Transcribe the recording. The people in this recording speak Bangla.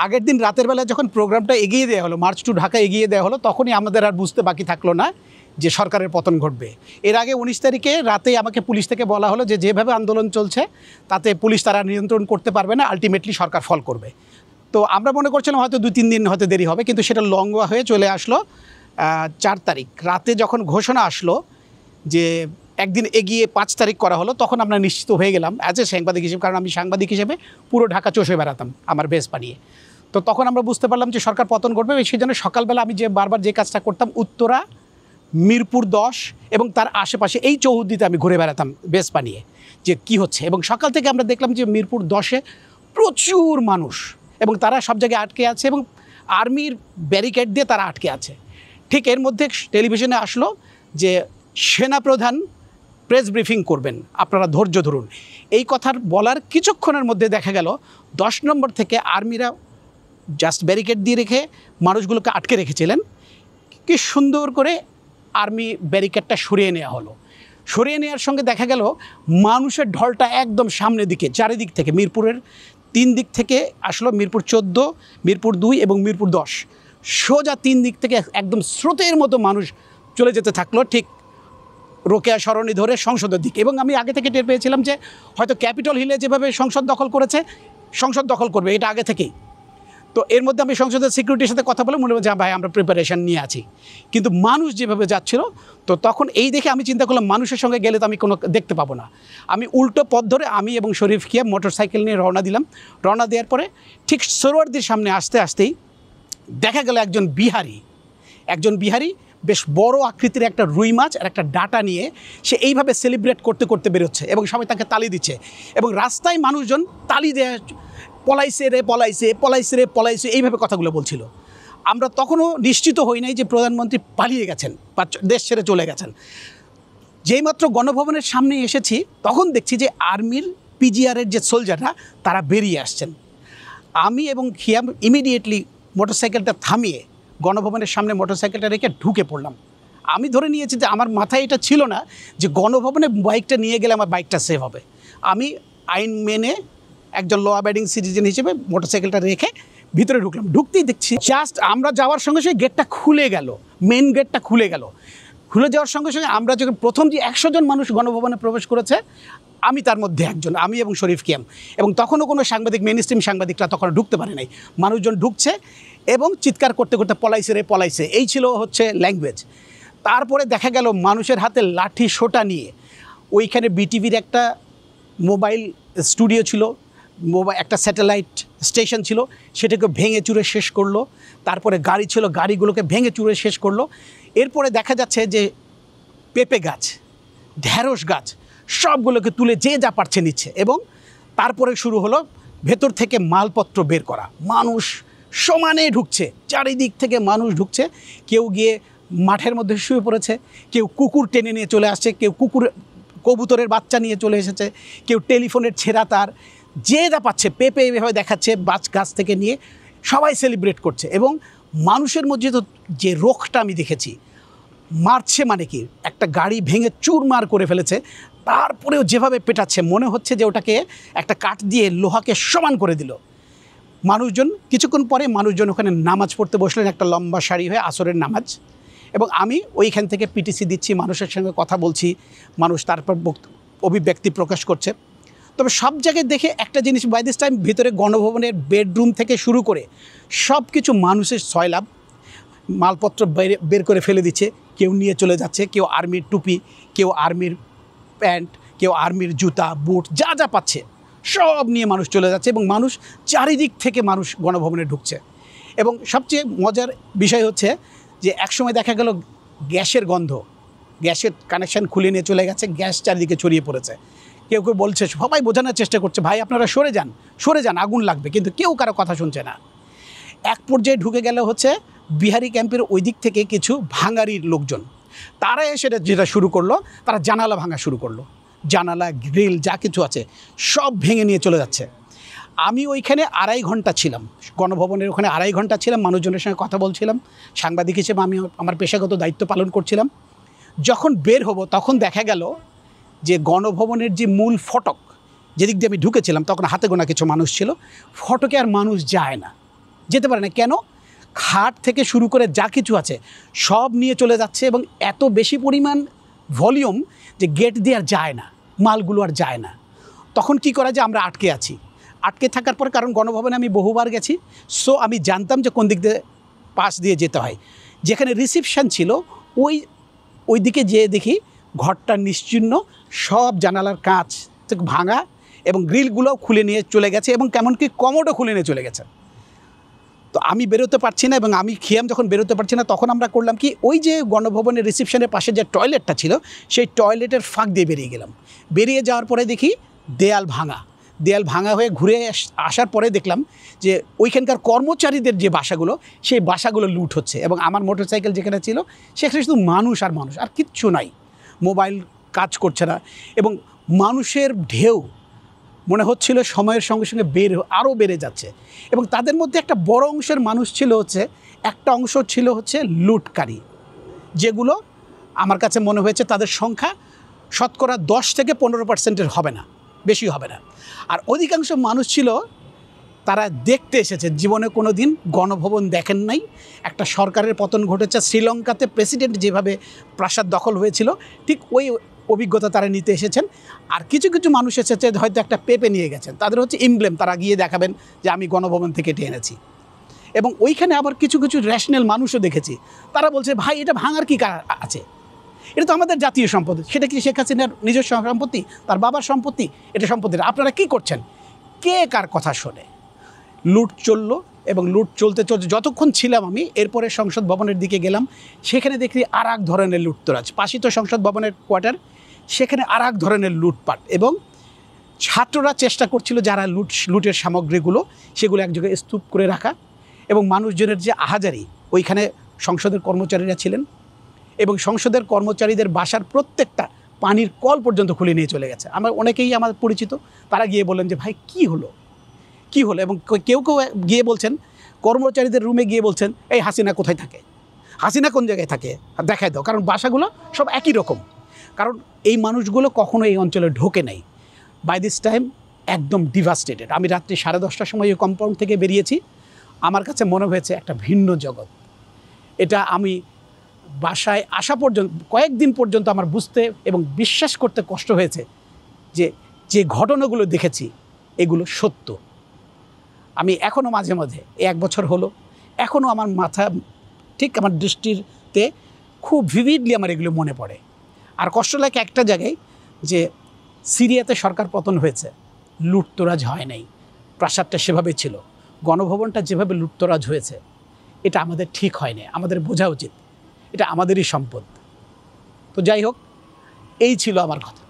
আগের দিন রাতের বেলা যখন প্রোগ্রামটা এগিয়ে দেওয়া হলো, মার্চ টু ঢাকা এগিয়ে দেওয়া হলো, তখনই আমাদের আর বুঝতে বাকি থাকলো না যে সরকারের পতন ঘটবে। এর আগে 19 তারিখে রাতেই আমাকে পুলিশ থেকে বলা হলো যে যেভাবে আন্দোলন চলছে তাতে পুলিশ তারা নিয়ন্ত্রণ করতে পারবে না, আলটিমেটলি সরকার ফল করবে। তো আমরা মনে করছিলাম হয়তো 2-3 দিন হয়তো দেরি হবে, কিন্তু সেটা লং হয়ে চলে আসলো 4 তারিখ রাতে যখন ঘোষণা আসলো যে একদিন এগিয়ে 5 তারিখ করা হলো, তখন আমরা নিশ্চিত হয়ে গেলাম অ্যাজ এ সাংবাদিক হিসেবে, কারণ আমি সাংবাদিক হিসেবে পুরো ঢাকা চষে বেড়াতাম আমার বেস বানিয়ে। তো তখন আমরা বুঝতে পারলাম যে সরকার পতন ঘটবে। সেই জন্য সকালবেলা আমি বারবার যে কাজটা করতাম, উত্তরা, মিরপুর 10 এবং তার আশেপাশে এই চৌহদ্দিতে আমি ঘুরে বেড়াতাম বেস বানিয়ে যে কি হচ্ছে। এবং সকাল থেকে আমরা দেখলাম যে মিরপুর 10-এ প্রচুর মানুষ, এবং তারা সব জায়গায় আটকে আছে এবং আর্মির ব্যারিকেড দিয়ে তারা আটকে আছে। ঠিক এর মধ্যে টেলিভিশনে আসলো যে সেনাপ্রধান প্রেস ব্রিফিং করবেন, আপনারা ধৈর্য ধরুন। এই কথার বলার কিছুক্ষণের মধ্যে দেখা গেল 10 নম্বর থেকে আর্মিরা জাস্ট ব্যারিকেড দিয়ে রেখে মানুষগুলোকে আটকে রেখেছিলেন। কি সুন্দর করে আর্মি ব্যারিকেডটা সরিয়ে নেওয়া হলো। সরিয়ে নেওয়ার সঙ্গে দেখা গেল মানুষের ঢলটা একদম সামনের দিকে, চারিদিক থেকে, মিরপুরের 3 দিক থেকে আসলো, মিরপুর 14, মিরপুর 2 এবং মিরপুর 10, সোজা 3 দিক থেকে একদম স্রোতের মতো মানুষ চলে যেতে থাকলো ঠিক রোকেয়া সরণি ধরে সংসদের দিকে। এবং আমি আগে থেকে টের পেয়েছিলাম যে হয়তো ক্যাপিটল হিলে যেভাবে সংসদ দখল করেছে, সংসদ দখল করবে, এটা আগে থেকেই। তো এর মধ্যে আমি সংসদের সিকিউরিটির সাথে কথা বলে মনে হচ্ছে ভাই আমরা প্রিপারেশন নিয়ে আছি, কিন্তু মানুষ যেভাবে যাচ্ছিল, তো তখন এই দেখে আমি চিন্তা করলাম মানুষের সঙ্গে গেলে তো আমি কোনো দেখতে পাবো না। আমি উল্টো পথ ধরে আমি এবং শরীফ খিয়া মোটরসাইকেল নিয়ে রওনা দিলাম। রওনা দেওয়ার পরে ঠিক সরোয়ারদির সামনে আসতে আসতেই দেখা গেল একজন বিহারি বেশ বড় আকৃতির একটা রুই মাছ আর একটা ডাটা নিয়ে সে এইভাবে সেলিব্রেট করতে করতে বেরোচ্ছে এবং সবাই তাকে তালি দিচ্ছে, এবং রাস্তায় মানুষজন তালি দেয়, পলাইছে রে পলাইছে, পলাইছে রে পলাইছে, এইভাবে কথাগুলো বলছিল। আমরা তখনও নিশ্চিত হই নাই যে প্রধানমন্ত্রী পালিয়ে গেছেন বা দেশ ছেড়ে চলে গেছেন। যেইমাত্র গণভবনের সামনে এসেছি তখন দেখছি যে আর্মির পিজিআরের যে সোলজাররা তারা বেরিয়ে আসছেন। আমি এবং খিয়াম ইমিডিয়েটলি মোটরসাইকেলটা থামিয়ে গণভবনের সামনে মোটরসাইকেলটা রেখে ঢুকে পড়লাম। আমি ধরে নিয়েছি যে আমার মাথায় এটা ছিল না যে গণভবনে বাইকটা নিয়ে গেলে আমার বাইকটা সেভ হবে। আমি আইন মেনে একজন ল অ্যাবাইডিং সিটিজেন হিসেবে মোটরসাইকেলটা রেখে ভিতরে ঢুকলাম। ঢুকতেই দেখছি জাস্ট আমরা যাওয়ার সঙ্গে সঙ্গে গেটটা খুলে গেল, মেন গেটটা খুলে গেল। খুলে যাওয়ার সঙ্গে সঙ্গে আমরা যখন প্রথম যে 100 জন মানুষ গণভবনে প্রবেশ করেছে, আমি তার মধ্যে একজন, আমি এবং শরীফ কিয়াম। এবং তখনও কোনো সাংবাদিক, মেন স্ট্রিম সাংবাদিকরা তখন ঢুকতে পারে নাই। মানুষজন ঢুকছে এবং চিৎকার করতে করতে পলাইছে রে পলাইছে, এই ছিল হচ্ছে ল্যাঙ্গুয়েজ। তারপরে দেখা গেল মানুষের হাতে লাঠি সোটা নিয়ে, ওইখানে বিটিভির একটা মোবাইল স্টুডিও ছিল, একটা স্যাটেলাইট স্টেশন ছিল, সেটাকে ভেঙে চুরে শেষ করলো। তারপরে গাড়ি ছিল, গাড়িগুলোকে ভেঙে চুরে শেষ করলো। এরপরে দেখা যাচ্ছে যে পেঁপে গাছ, ঢ্যাঁড়স গাছ সবগুলোকে তুলে যে যা পারছে নিচ্ছে। এবং তারপরে শুরু হলো ভেতর থেকে মালপত্র বের করা। মানুষ সমানে ঢুকছে, চারিদিক থেকে মানুষ ঢুকছে। কেউ গিয়ে মাঠের মধ্যে শুয়ে পড়েছে, কেউ কুকুর টেনে নিয়ে চলে আসছে, কেউ কবুতরের বাচ্চা নিয়ে চলে এসেছে, কেউ টেলিফোনের ছেঁড়া তার, যে যা পাচ্ছে পেঁপে এভাবে দেখাচ্ছে গাছ থেকে নিয়ে, সবাই সেলিব্রেট করছে। এবং মানুষের মধ্যে তো যে রোখটা আমি দেখেছি, মারছে মানে কি, একটা গাড়ি ভেঙে চুরমার করে ফেলেছে, তারপরেও যেভাবে পেটাচ্ছে মনে হচ্ছে যে ওটাকে একটা কাঠ দিয়ে লোহাকে সমান করে দিল। মানুষজন কিছুক্ষণ পরে মানুষজন ওখানে নামাজ পড়তে বসলেন, একটা লম্বা সারি হয়ে আসরের নামাজ। এবং আমি ওইখান থেকে পিটিসি দিচ্ছি, মানুষের সঙ্গে কথা বলছি, মানুষ তারপর অভিব্যক্তি প্রকাশ করছে। তবে সব জায়গায় দেখে একটা জিনিস, বাই দিস টাইম ভিতরে গণভবনের বেডরুম থেকে শুরু করে সব কিছু মানুষের সয়লাভ, মালপত্র বের করে ফেলে দিচ্ছে, কেউ নিয়ে চলে যাচ্ছে, কেউ আর্মির টুপি, কেউ আর্মির প্যান্ট, কেউ আর্মির জুতা বুট, যা যা পাচ্ছে সব নিয়ে মানুষ চলে যাচ্ছে। এবং মানুষ চারিদিক থেকে মানুষ গণভবনে ঢুকছে। এবং সবচেয়ে মজার বিষয় হচ্ছে যে একসময় দেখা গেল গ্যাসের গন্ধ, গ্যাসের কানেকশান খুলে নিয়ে চলে গেছে, গ্যাস চারিদিকে ছড়িয়ে পড়েছে। কেউ কেউ বলছে, সবাই বোঝানোর চেষ্টা করছে ভাই আপনারা সরে যান, আগুন লাগবে, কিন্তু কেউ কারো কথা শুনছে না। এক পর্যায়ে ঢুকে গেল হচ্ছে বিহারি ক্যাম্পের ওই দিক থেকে কিছু ভাঙারির লোকজন, তারা এসে যেটা শুরু করলো, তারা জানালা ভাঙা শুরু করলো, জানালা গ্রিল যা কিছু আছে সব ভেঙে নিয়ে চলে যাচ্ছে। আমি ওইখানে 2.5 ঘন্টা ছিলাম, গণভবনের ওখানে 2.5 ঘন্টা ছিলাম, মানুষজনের সঙ্গে কথা বলছিলাম, সাংবাদিক হিসেবে আমি আমার পেশাগত দায়িত্ব পালন করছিলাম। যখন বের হব তখন দেখা গেল যে গণভবনের যে মূল ফটক, যেদিক দিয়ে আমি ঢুকেছিলাম তখন হাতে গোনা কিছু মানুষ ছিল, ফটকে আর মানুষ যায় না। যেতে পারে না। কেন? খাট থেকে শুরু করে যা কিছু আছে সব নিয়ে চলে যাচ্ছে, এবং এত বেশি পরিমাণ ভলিউম যে গেট দিয়ে আর যায় না, মালগুলো আর যায় না। তখন কি করা যায়? আমরা আটকে আছি। আটকে থাকার পর, কারণ গণভবনে আমি বহুবার গেছি, সো আমি জানতাম যে কোন দিক দিয়ে পাশ দিয়ে যেতে হয়। যেখানে রিসিপশন ছিল ওই দিকে যেয়ে দেখি ঘরটা নিশ্চিহ্ন, সব জানালার কাঁচ ভাঙা এবং গ্রিলগুলোও খুলে নিয়ে চলে গেছে, এবং কেমনকি কমোডও খুলে নিয়ে চলে গেছে। তো আমি বেরোতে পারছি না, এবং আমি খিয়াম যখন বেরোতে পারছি না, তখন আমরা করলাম কি, ওই যে গণভবনের রিসেপশনের পাশে যে টয়লেটটা ছিল সেই টয়লেটের ফাঁক দিয়ে বেরিয়ে গেলাম। বেরিয়ে যাওয়ার পরে দেখি দেয়াল ভাঙা হয়ে ঘুরে আসার পরে দেখলাম যে ওইখানকার কর্মচারীদের যে বাসাগুলো, সেই বাসাগুলো লুট হচ্ছে, এবং আমার মোটরসাইকেল যেখানে ছিল সেখানে শুধু মানুষ আর কিচ্ছু নাই। মোবাইল কাজ করছে না, এবং মানুষের ঢেউ মনে হচ্ছিল সময়ের সঙ্গে সঙ্গে আরও বেড়ে যাচ্ছে। এবং তাদের মধ্যে একটা বড় অংশের মানুষ ছিল হচ্ছে, একটা অংশ ছিল হচ্ছে লুটকারী, যেগুলো আমার কাছে মনে হয়েছে তাদের সংখ্যা শতকরা 10 থেকে 15% হবে না, বেশি হবে না। আর অধিকাংশ মানুষ ছিল তারা দেখতে এসেছে, জীবনে কোনো দিন গণভবন দেখেন নাই। একটা সরকারের পতন ঘটেছে, শ্রীলঙ্কাতে প্রেসিডেন্ট যেভাবে প্রাসাদ দখল হয়েছিল ঠিক ওই অভিজ্ঞতা তারা নিতে এসেছেন। আর কিছু কিছু মানুষ এসেছে হয়তো একটা পেপে নিয়ে গেছেন, তাদের হচ্ছে ইমব্লেম, তারা গিয়ে দেখাবেন যে আমি গণভবন থেকে এটি এনেছি। এবং ওইখানে আবার কিছু কিছু রেশনাল মানুষও দেখেছি, তারা বলছে ভাই এটা ভাঙার কী আছে, এটা তো আমাদের জাতীয় সম্পদ, সেটা কি শেখ হাসিনার নিজস্ব সম্পত্তি, তার বাবার সম্পত্তি, এটা সম্পত্তি, আপনারা কী করছেন? কে কার কথা শোনে? লুট চলল, এবং লুট চলতে যতক্ষণ ছিলাম আমি, এরপরে সংসদ ভবনের দিকে গেলাম, সেখানে দেখি আর এক ধরনের লুটতরাজ। পাশে তো সংসদ ভবনের কোয়ার্টার, সেখানে আর এক ধরনের লুটপাট, এবং ছাত্ররা চেষ্টা করছিল যারা লুটের সামগ্রীগুলো সেগুলো এক জায়গায় স্তূপ করে রাখা, এবং মানুষজনের যে আহাজারি, ওইখানে সংসদের কর্মচারীরা ছিলেন, এবং সংসদের কর্মচারীদের বাসার প্রত্যেকটা পানির কল পর্যন্ত খুলে নিয়ে চলে গেছে। অনেকেই আমার পরিচিত, তারা গিয়ে বললেন যে ভাই কী হলো, এবং কেউ গিয়ে বলছেন, কর্মচারীদের রুমে গিয়ে বলছেন এই হাসিনা কোথায় থাকে, হাসিনা কোন জায়গায় থাকে দেখায় দাও, কারণ বাসাগুলো সব একই রকম। কারণ এই মানুষগুলো কখনো এই অঞ্চলে ঢোকে নাই। বাই দিস টাইম একদম ডিভাস্টেটেড। আমি রাত্রি 10:30টার সময় ওই কম্পাউন্ড থেকে বেরিয়েছি, আমার কাছে মনে হয়েছে একটা ভিন্ন জগৎ। এটা আমি বাসায় আসা পর্যন্ত, কয়েকদিন পর্যন্ত আমার বুঝতে এবং বিশ্বাস করতে কষ্ট হয়েছে যে ঘটনাগুলো দেখেছি এগুলো সত্য। আমি এখনও মাঝে মাঝে, 1 বছর হলো, এখনও আমার মাথা ঠিক আমার দৃষ্টিতে খুব ভিভিডলি আমার এগুলো মনে পড়ে। আর কষ্ট লাগে একটা জায়গায়, যে সিরিয়াতে সরকার পতন হয়েছে, লুটতরাজ হয় নাই, প্রাসাদটা সেভাবে ছিল, গণভবনটা যেভাবে লুটতরাজ হয়েছে, এটা আমাদের ঠিক হয়নি। আমাদের বোঝা উচিত এটা আমাদেরই সম্পদ। তো যাই হোক, এই ছিল আমার কথা।